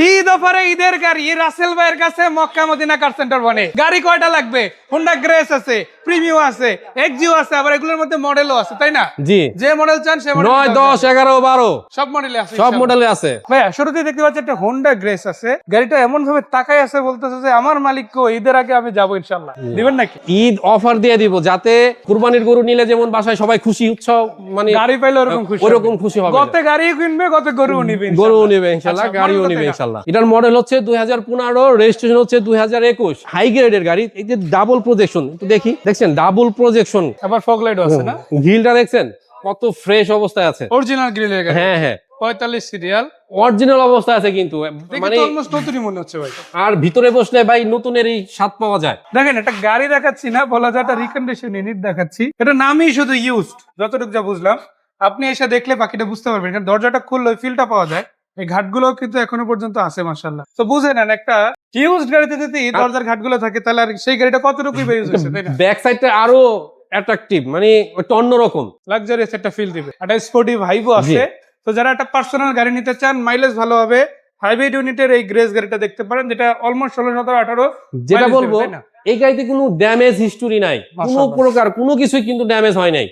ঈদ অফারে ঈদের গাড়ি রাসেল ভাইয়ের কাছে মক্কা মদিনা কার সেন্টার বনে। গাড়ি কয়টা লাগবে? হোন্ডা গ্রেস আছে, প্রিমিয়াম আছে, এক্সিও আছে, আবার এগুলোর মধ্যে মডেলও আছে, তাই না? জি, যে মডেল চান সে মডেল 9, 10, 11, 12 সব মডেলে আছে, সব মডেলে আছে। ভাইয়া শুরুতেই দেখতে পাচ্ছি একটা হোন্ডা গ্রেস আছে। গাড়িটা এমন ভাবে তাকাই আছে, বলতেছে যে আমার মালিক কো, ঈদের আগে আমি যাবো ইনশাআল্লাহ। দিবেন নাকি? ঈদ অফার দিয়ে দিব, যাতে কুরবানির গরু নিলে যেমন বাসায় সবাই খুশি উৎসব, মানে গাড়ি পাইলে ওরকম খুশি ওরকম খুশি হবে। গতে গাড়ি কিনবে, গতে গরুও নিবে, গরু নিবে ইনশাআল্লাহ, গাড়িও নিবে ইনশাআল্লাহ। এটার মডেল হচ্ছে 2015, রেজিস্ট্রেশন হচ্ছে 2021, হাই গ্রেডের গাড়ি। এই যে ডাবল প্রজেকশন, একটু দেখি, দেখছেন ডাবল প্রজেকশন, আবার ফগ লাইটও আছে না? গ্রিলটা দেখছেন কত ফ্রেশ অবস্থায় আছে, অরিজিনাল গ্রিলের গাড়ি। হ্যাঁ হ্যাঁ 45 সিরিয়াল অরিজিনাল অবস্থায় আছে কিন্তু, মানে অলমোস্ট নতুনই মনে হচ্ছে ভাই। আর ভিতরে বসলে ভাই নতুনেরই স্বাদ পাওয়া যায়। দেখেন একটা গাড়ি দেখাচ্ছি না, বলা যায় একটা রিকন্ডিশন ইউনিট দেখাচ্ছি। এটা নামই শুধু ইউজড, যতটুকু যা বুঝলাম। আপনি এসে দেখলে বাকিটা বুঝতে পারবেন, কারণ দরজাটা খুললে ফিলটা পাওয়া যায়। এই ঘাটগুলো কিন্তু এখনো পর্যন্ত আছে মাশাআল্লাহ। তো বুঝে নেন, একটা ইউজড গাড়িতে যদি দরজার ঘাটগুলো থাকে, তাহলে আর সেই গাড়িটা কতটুকুই ইউজ হচ্ছে, তাই না? ব্যাক সাইডটা আরো অ্যাট্রাকটিভ, মানে একটা অন্যরকম লাক্সারিয়াস একটা ফিল দিবে। একটা স্পোর্টি ভাইবও আছে। তো যারা একটা পার্সোনাল গাড়ি নিতে চান, মাইলেজ ভালো হবে, হাইব্রিড ইউনিটের এই গ্রেস গাড়িটা দেখতে পারেন, যেটা অলমোস্ট 16, 17, 18। যেটা বলবো, এই গাড়িতে কোনো ড্যামেজ হিস্টোরি নাই, কোনো প্রকার কোনো কিছুই কিন্তু ড্যামেজ হয় নাই।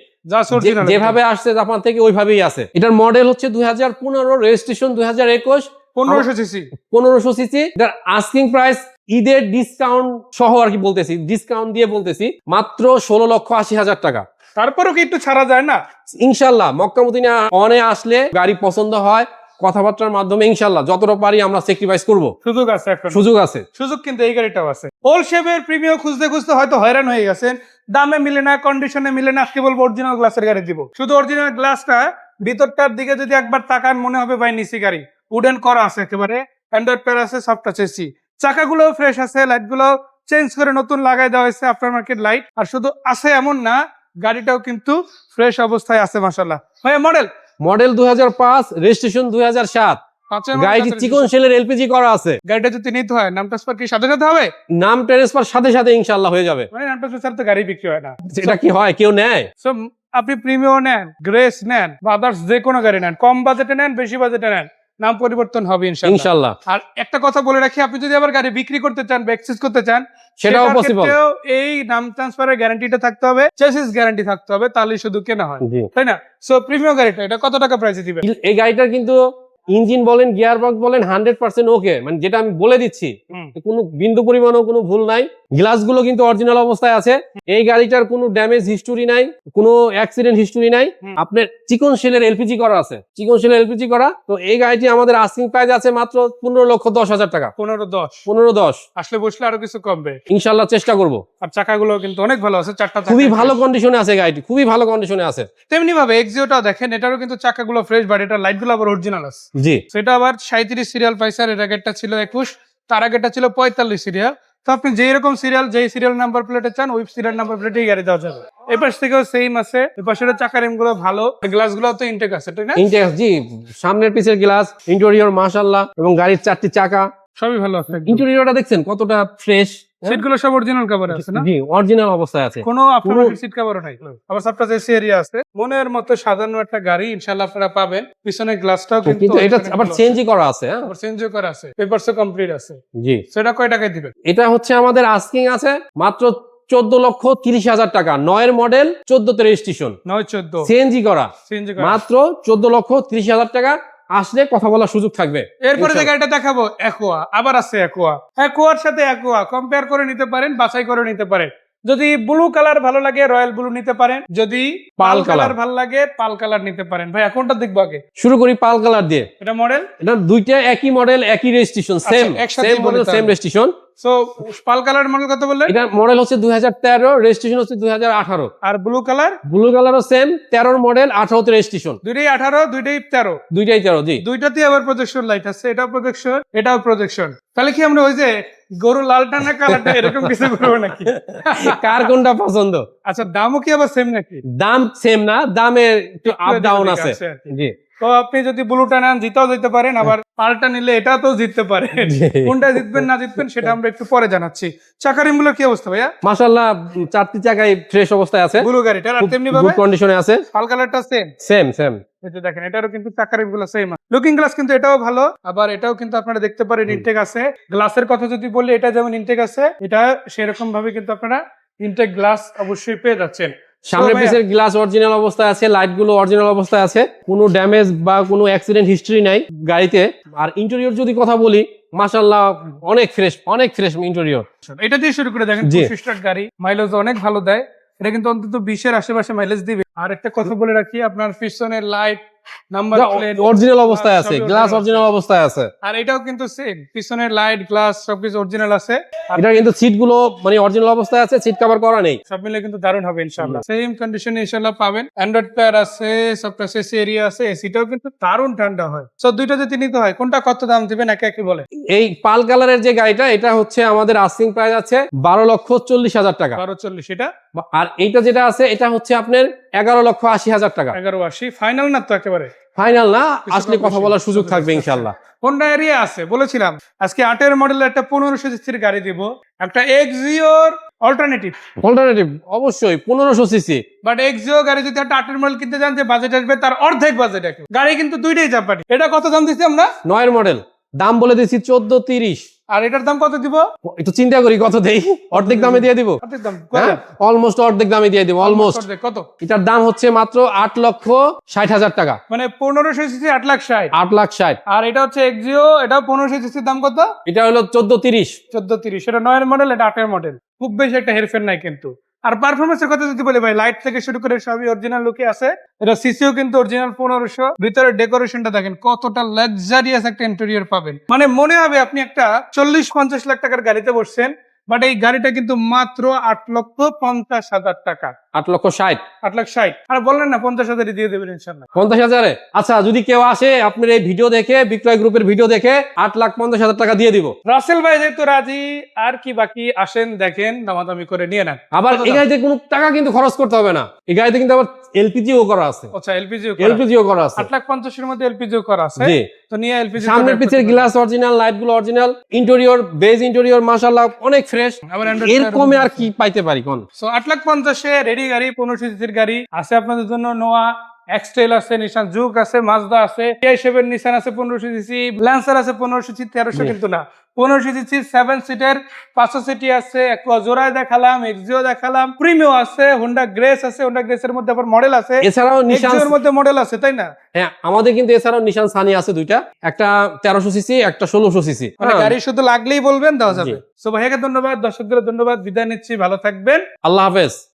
যেভাবে আসছে জাপান থেকে ওইভাবেই আছে। এটার মডেল হচ্ছে 2015, রেজিস্ট্রেশন 2021, 1500 সিসি। 1500 সিসি। এটার আস্কিং প্রাইস ঈদের ডিসকাউন্ট সহ আর কি বলতেছি, ডিসকাউন্ট দিয়ে বলতেছি, মাত্র 16,80,000 টাকা। তারপরেও কি একটু ছাড়া যায় না? ইনশাল্লাহ মক্কা মদিনা অনে আসলে গাড়ি পছন্দ হয়, কথাবার্তার মাধ্যমে ইনশাল্লাহ যতটা পারি আমরা স্যাক্রিফাইস করব। সুযোগ আছে, এখন সুযোগ আছে, সুযোগ কিন্তু এই গাড়িটাও আছে। ওল শেপের প্রিমিয়াম খুঁজতে খুঁজতে হয়তো হয়রান হয়ে গেছেন, দামে মিলে না, কন্ডিশনে মিলে না। আজকে বলবো অরিজিনাল গ্লাসের গাড়ি দিব। শুধু অরিজিনাল গ্লাসটা ভিতরটার দিকে যদি একবার তাকান, মনে হবে ভাই নিচি গাড়ি। উডেন করা আছে একেবারে, অ্যান্ড্রয়েড পেয়ার আছে, সফট টাচ এসি। চাকাগুলো ফ্রেশ আছে, লাইটগুলো চেঞ্জ করে নতুন লাগাই দেওয়া হয়েছে, আফটার মার্কেট লাইট। আর শুধু আছে এমন না, গাড়িটাও কিন্তু ফ্রেশ অবস্থায় আছে মাশাআল্লাহ। ভাইয়া মডেল 2005, রেজিস্ট্রেশন 2007। গাড়িটি চিকন শেলের এলপিজি করা আছে। গাড়িটা যদি নিতে হয়, নাম ট্রান্সফার কি সাথে সাথে হবে? নাম ট্রান্সফার সাথে সাথে ইনশাআল্লাহ হয়ে যাবে। মানে নাম ট্রান্সফার ছাড়া তো গাড়ি বিক্রি হয় না। এটা কি হয়, কেউ নেয়? সো আপনি প্রিমিয়াম নেন, গ্রেস নেন, বা আদার্স যে কোনো গাড়ি নেন, কম বাজেটে নেন, বেশি বাজেটে নেন, নাম পরিবর্তন হবে ইনশাআল্লাহ। আর একটা কথা বলে রাখি, আপনি যদি আবার গাড়ি বিক্রি করতে চান বা এক্সচেঞ্জ করতে চান, সেটাও পসিবল। এই নাম ট্রান্সফারের গ্যারান্টিটা থাকতে হবে, চেসিস গ্যারান্টি থাকতে হবে, তাহলেই শুধু কেনা হয়, তাই না? সো প্রিমিয়াম গাড়িটা এটা কত টাকা প্রাইসে দিবেন? এই গাড়িটার কিন্তু ইঞ্জিন বলেন, গিয়ার বক্স বলেন, 100% ওকে, মানে যেটা আমি বলে দিচ্ছি, কোনো বিন্দু পরিমাণও কোনো ভুল নাই। গ্লাসগুলো কিন্তু অরিজিনাল অবস্থায় আছে। এই গাড়িটার কোনো ড্যামেজ হিস্টোরি নাই, কোনো অ্যাক্সিডেন্ট হিস্টোরি নাই। আপনার চিকন শেলের এলপিজি করা আছে, চিকন শেলের এলপিজি করা। তো এই গাড়িটি আমাদের আস্কিং প্রাইস আছে মাত্র 15,10,000 টাকা। 15,10 আসলে বসলে আরো কিছু কমবে ইনশাআল্লাহ, চেষ্টা করব। আর চাকাগুলো কিন্তু অনেক ভালো আছে, চারটা চাকা খুবই ভালো কন্ডিশনে আছে, গাড়িটি খুবই ভালো কন্ডিশনে আছে। তেমনি ভাবে এক্সিওটাও দেখেন, এটারও কিন্তু চাকাগুলো ফ্রেশ, বাট এটা লাইটগুলো আবার অরিজিনাল আছে। জি, সেটা আবার 37 সিরিয়াল পাইছে, আর এর আগেরটা ছিল 21, তার আগেরটা ছিল 45 সিরিয়াল। তো আপনি যেই রকম সিরিয়াল, যেই সিরিয়াল নাম্বার প্লেটে চান, ওই সিরিয়াল নাম্বার প্লেটেই গাড়ি দেওয়া যাবে। এই পাশ থেকেও সেম আছে, এই পাশের চাকা রিম গুলো ভালো, গ্লাস গুলো তো ইনটেক আছে, তাই না? ইনটেক, জি, সামনের পিছের গ্লাস, ইন্টেরিয়র মাশাআল্লাহ, এবং গাড়ির 4টি চাকা সবই ভালো আছে। ইন্টেরিয়রটা দেখছেন কতটা ফ্রেশ, সিটগুলো সব অরিজিনাল কভার আছে না? জি, অরিজিনাল অবস্থায় আছে, কোনো আফটারমার্কেট সিট কভারও নাই। আবার সবটা এসি এরিয়া আছে, মনের মতো সাজানো একটা গাড়ি ইনশাআল্লাহ আপনারা পাবেন। পিছনের গ্লাসটাও কিন্তু এটা আবার চেঞ্জই করা আছে, হ্যাঁ, আবার চেঞ্জও করা আছে, পেপারসও কমপ্লিট আছে। জি, সেটা কয় টাকায় দিবেন? এটা হচ্ছে আমাদের আস্কিং আছে মাত্র 14,30,000 টাকা। 9 মডেল, 14 রেজিস্ট্রেশন, 9-14 সিএনজি করা, মাত্র 14,30,000 টাকা। আসলে কথা বলার সুযোগ থাকবে। এরপরে যে গাড়িটা দেখাবো, অ্যাকোয়া, আবার আছে অ্যাকোয়া। অ্যাকোয়ার সাথে অ্যাকোয়া কম্পেয়ার করে নিতে পারেন, বাছাই করে নিতে পারেন। যদি ব্লু কালার ভালো লাগে, রয়্যাল ব্লু নিতে পারেন। যদি পাল কালার ভালো লাগে, পাল কালার নিতে পারেন। ভাই কোনটা দেখবো আগে? শুরু করি পাল কালার দিয়ে। এটা মডেল, এটা দুইটা একই মডেল, একই registration, same model, same registration. So pearl colour model কত বললেন? এটা মডেল হচ্ছে 2013, রেজিস্ট্রেশন হচ্ছে 2018। আর ব্লু কালার? ব্লু কালারও সেম, 13 মডেল, 18 রেজিস্ট্রেশন। দুইটাই 18, দুইটাই 13। দুইটাই 13, জি। দুইটাতেই আবার প্রজেকশন লাইট আছে, এটাও প্রজেকশন, এটাও প্রজেকশন। তাহলে কি আমরা ওই যে গরু লালটা না কালারটা এরকম কিছু করবো নাকি? কার কোনটা পছন্দ? আচ্ছা, দামও কি আবার সেম নাকি? দাম সেম না, দামের একটু আপ ডাউন আছে, জি। তো আপনি যদি ব্লুটা নেন, জিতাও যেতে পারেন, আবার পাল্টা নিলে এটাও তো জিততে পারেন। কোনটা জিতবেন না জিতবেন সেটা আমরা একটু পরে জানাচ্ছি। চাকা রিমগুলোর কি অবস্থা ভাইয়া? মাশাআল্লাহ, 4টি চাকাই ফ্রেশ অবস্থায় আছে, ব্লু গাড়িটা। আর তেমনি ভাবে গুড কন্ডিশনে আছে। পাল কালারটা সেম সেম সেম এই যে দেখেন এটারও কিন্তু চাকার গুলো সেম, লুকিং গ্লাস কিন্তু এটাও ভালো, আবার এটাও কিন্তু আপনারা দেখতে পারেন ইনটেক আছে। গ্লাসের কথা যদি বলি, এটা যেমন ইনটেক আছে, এটা সেরকম ভাবে কিন্তু আপনারা ইনটেক গ্লাস অবশ্যই পেয়ে যাচ্ছেন। সামনের ভাইয়া, পিসের গ্লাস অরিজিনাল অবস্থায় আছে, লাইট গুলো অরিজিনাল অবস্থায় আছে, কোনো ড্যামেজ বা কোনো অ্যাক্সিডেন্ট হিস্ট্রি নাই গাড়িতে। আর ইন্টেরিয়র যদি কথা বলি, মাশাআল্লাহ অনেক ফ্রেশ ইন্টেরিয়র। এটা দিয়ে শুরু করে দেখেন, জি। 25 স্টার গাড়ি, মাইলেজ অনেক ভালো দেয়। এটা কিন্তু অন্তত 20-এর আশেপাশে মাইলেজ দিবে। আর একটা কথা বলে রাখি, আপনার পিছনের লাইট, নাম্বার প্লেট অরিজিনাল অবস্থায় আছে, সবই গ্লাস original অরিজিনাল অবস্থায় আছে। আর এটাও কিন্তু সেম, পিছনের লাইট, গ্লাস সবকিছু অরিজিনাল আছে। আর এটা কিন্তু সিট গুলো মানে অরিজিনাল অবস্থায় আছে, সিট কভার করা নেই। সব মিলে কিন্তু দারুণ হবে ইনশাআল্লাহ। সেম কন্ডিশনে ইনশাআল্লাহ পাবেন। অ্যান্ড্রয়েড প্লেয়ার আছে, সফটওয়্যার এসি এরিয়া আছে, এসিটাও কিন্তু দারুণ ঠান্ডা হয়। সো দুইটা যদি নিতে হয়, কোনটা কত দাম দিবেন একে একে বলে। এই পাল কালারের যে গাড়িটা, এটা হচ্ছে আমাদের আস্কিং প্রাইস আছে 12,40,000 টাকা। 1240, এটা আর এইটা যেটা আছে, এটা হচ্ছে আপনার 11,80,000 টাকা। 1180 ফাইনাল না তো একেবারে? ফাইনাল না, কিছু আসলে কম কথা বেশি। বলার সুযোগ থাকবে ইনশাল্লাহ। কোনটা এরিয়া আছে বলেছিলাম, আজকে 8-এর মডেলের একটা 1500 সিসির গাড়ি দিব, একটা এক্সিওর অল্টারনেটিভ। অল্টারনেটিভ অবশ্যই 1500 সিসি। বাট এক্সিও গাড়ি যদি একটা 8-এর মডেল কিনতে যান, যে বাজেট আসবে তার অর্ধেক বাজেট। গাড়ি কিন্তু দুইটাই জাপানি। এটা কত দাম দিচ্ছি আমরা? 9-এর মডেল, দাম বলে দিচ্ছি 14,30। আর এটার দাম কত দিব? একটু চিন্তা করি কত দেই, অর্ধেক দামে দিয়ে দিব। অর্ধেক দাম হ্যাঁ, অলমোস্ট অর্ধেক দামে দিয়ে দিব, অলমোস্ট। কত? এটার দাম হচ্ছে মাত্র 8,60,000 টাকা। মানে 1500 সিসি 8,60,000। 8,60,000। আর এটা হচ্ছে এক্সিও, এটাও 1500 সিসির দাম কত? এটা হলো 14,30। 1430। এটা 9-এর মডেল, এটা 8-এর মডেল। খুব বেশি একটা হেরফের নাই কিন্তু। আর পারফরমেন্সের কথা যদি বলি ভাই, লাইট থেকে শুরু করে সবই অরিজিনাল লুকে আছে। এটা সিসিও কিন্তু অরিজিনাল 1500। ভিতরে ডেকোরেশনটা দেখেন কতটা লাক্সারিয়াস একটা ইন্টেরিয়র পাবেন। মানে মনে হবে আপনি একটা 40-50 লাখ টাকার গাড়িতে বসছেন, বাট এই গাড়িটা কিন্তু মাত্র 8,50,000 টাকা। 8,60,000। 8,60,000। আর বললেন না 50,000 দিয়ে দেবেন ইনশাল্লাহ। 50,000-এ? আচ্ছা, যদি কেউ আসে আপনার এই ভিডিও দেখে, বিক্রয় গ্রুপের ভিডিও দেখে, 8,50,000 টাকা দিয়ে দিব। রাসেল ভাই যেহেতু রাজি, আর কি বাকি, আসেন দেখেন, দামাদামি করে নিয়ে নেন। আবার এই গাড়িতে কোনো টাকা কিন্তু খরচ করতে হবে না। এই গাড়িতে কিন্তু আবার এলপিজিও করা আছে। আচ্ছা, এলপিজিও এলপিজিও করা আছে। 8,50,000-এর মধ্যে এলপিজিও করা আছে। জি। তো নিয়ে এলপিজি। সামনের পিছের গ্লাস অরিজিনাল, লাইট গুলো অরিজিনাল, ইন্টেরিয়র, বেজ ইন্টেরিয়র মাশাআল্লাহ অনেক ফ্রেশ। আবার এর কমে আর কি পাইতে পারি কোন? সো 8,50,000-এ রেডি গাড়ি, 1500 সিসির গাড়ি আছে আপনাদের জন্য। নোয়া, এক্সটেল আছে, নিশান জুক আছে, মাজদা আছে, Ti7 নিশান আছে 1500 সিসি, ল্যান্সার আছে 1500 সিসি, 1300 কিন্তু না, 1500 সিসি 7 সিটের 500 সিটি আছে। একোয়া জোড়ায় দেখালাম, এক্সিও দেখালাম, প্রিমিও আছে, হোন্ডা গ্রেস আছে, হোন্ডা গ্রেসের মধ্যে আবার মডেল আছে, এছাড়াও নিশান, এক্সিওর মধ্যে মডেল আছে, তাই না? হ্যাঁ আমাদের কিন্তু এছাড়াও নিশান সানি আছে দুইটা, একটা 1300 সিসি, একটা 1600 সিসি। মানে গাড়ি শুধু লাগলেই বলবেন, দেওয়া যাবে। জি। সো ভাইয়াকে ধন্যবাদ, দর্শকদের ধন্যবাদ, বিদায় নিচ্ছি, ভালো থাকবেন, আল্লাহ হাফেজ।